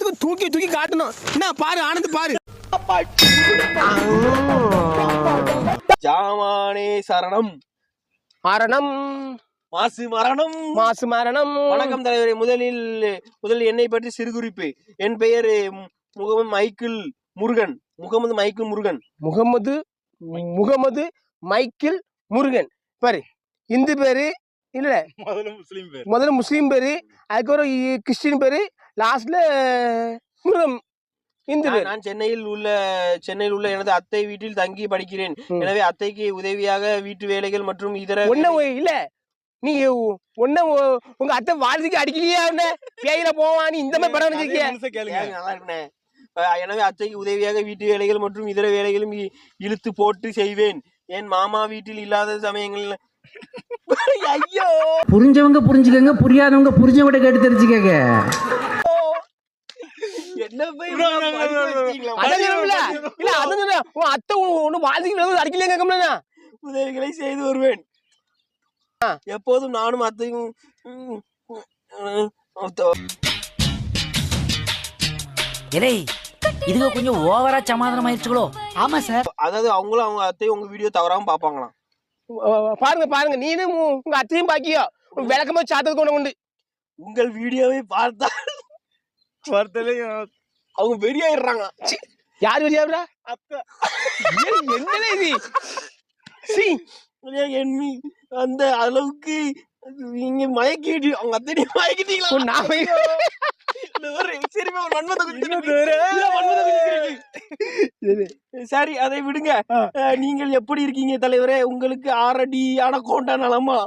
எல்லாத்துக்கும் தூக்கி தூக்கி காட்டணும். என்ன பாரு ஆனந்த் பாரு. ஜாமானே சரணம் மரணம் மாசு மரணம் மாசு மரணம். வணக்கம் தலைவரே. முதலில் என்னை பற்றி சிறு குறிப்பு. என் பெயர் முகமது மைக்கேல் முருகன். முகமது மைக்கேல் முருகன். பாரு இந்து பேரு இல்ல, முதல்ல முஸ்லீம் பேரு, அதுக்கப்புறம் கிறிஸ்டின் பேரு, லாஸ்ட்ல முருகன் இந்து பேரு. நான் சென்னையில் உள்ள எனது அத்தை வீட்டில் தங்கி படிக்கிறேன். எனவே அத்தைக்கு உதவியாக வீட்டு வேலைகள் மற்றும் இதர இல்ல நீ உங்க அத்தை வாழ்க்கைக்கு அடிக்கலையா? பேயில போவான் இந்த மாதிரி படம் நல்லா இருக்கேன். எனவே அத்தைக்கு உதவியாக வீட்டு வேலைகள் மற்றும் இதர வேலைகளும் இழுத்து போட்டு செய்வேன். என் மாமா வீட்டில் இல்லாத சமயங்கள்ல ஐயோ புரிஞ்சவங்க புரிஞ்சுக்கங்க, புரியாதவங்க புரிஞ்சவங்க கேட்டு தெரிஞ்சுக்கங்க. என்ன அத்தை ஒண்ணு வாழ்க்கைக்கு அடிக்கலையா? உதவிகளை செய்து வருவேன். எப்போதும் நானும் அத்தையும் இதுக்கு கொஞ்சம் ஓவரா சமாதானம் ஆயிடுச்சுங்களோ? ஆமா சார். அதாவது அவங்களும் அவங்க அத்தையும் உங்க வீடியோ தவறாம பாப்பாங்களாம். பாருங்க நீனும் உங்க அத்தையும் பாக்கியோ விளக்கமா சாத்தது கொண்டு உண்டு. உங்கள் வீடியோவை பார்த்தா அவங்க வெறியாயிடுறாங்க. யார் வெறியாடுறா? என்ன இது? அந்த அளவுக்கு நீங்க மயக்கிட்டு அவங்க அத்தனை மயக்கிட்டீங்களா? சரி, அதை விடுங்க. நீங்கள் எப்படி இருக்கீங்க தலைவரே? உங்களுக்கு 6 அடி அனகோண்டா நலமா?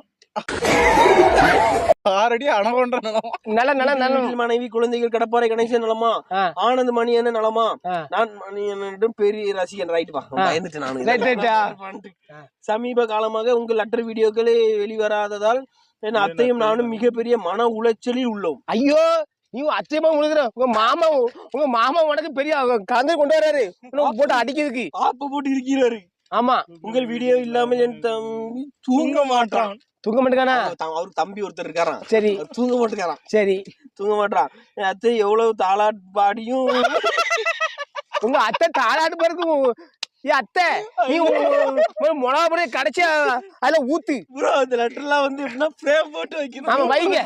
6 அடி அனகோண்டா நலமா? நல்ல மனைவி குழந்தைகள் கடப்பாறை கணேசன் நலமா? ஆனந்த் மணி என்ன நலமா? நான் மணி என்னிடம் பெரிய ரசிகன். ரைட் பா, சமீப காலமாக உங்கள் அற்ற வீடியோக்களே வெளிவராததால் என் அத்தையும் நானும் மிகப்பெரிய மன உளைச்சலில் உள்ளோம். ஐயோ, நீ அச்சயமா உழுகுற. உங்க மாமா உனக்கு பெரிய கலந்து கொண்டு வராரு போட்டு அடிக்கிறதுக்கு. ஆப்ப போட்டு இருக்கிறாரு. ஆமா, உங்கள் வீடியோ இல்லாமல் என் தம்பி தூங்க மாட்டானா? அவரு தம்பி ஒருத்தர் இருக்காராம். சரி, தூங்க மாட்டேங்கிறான். சரி, தூங்க மாட்டான். என் அத்தை எவ்வளவு தாளாட்டு பாடியும் உங்க அத்தை தாளாட்டு பாருக்கு. அத்தை நீ மிளகா பொடியை கடைசியா அதுல ஊத்து. அந்த லெட்டர் எல்லாம் வந்து எப்படின்னா ஃப்ரேம் போட்டு வைக்கணும். வைங்க.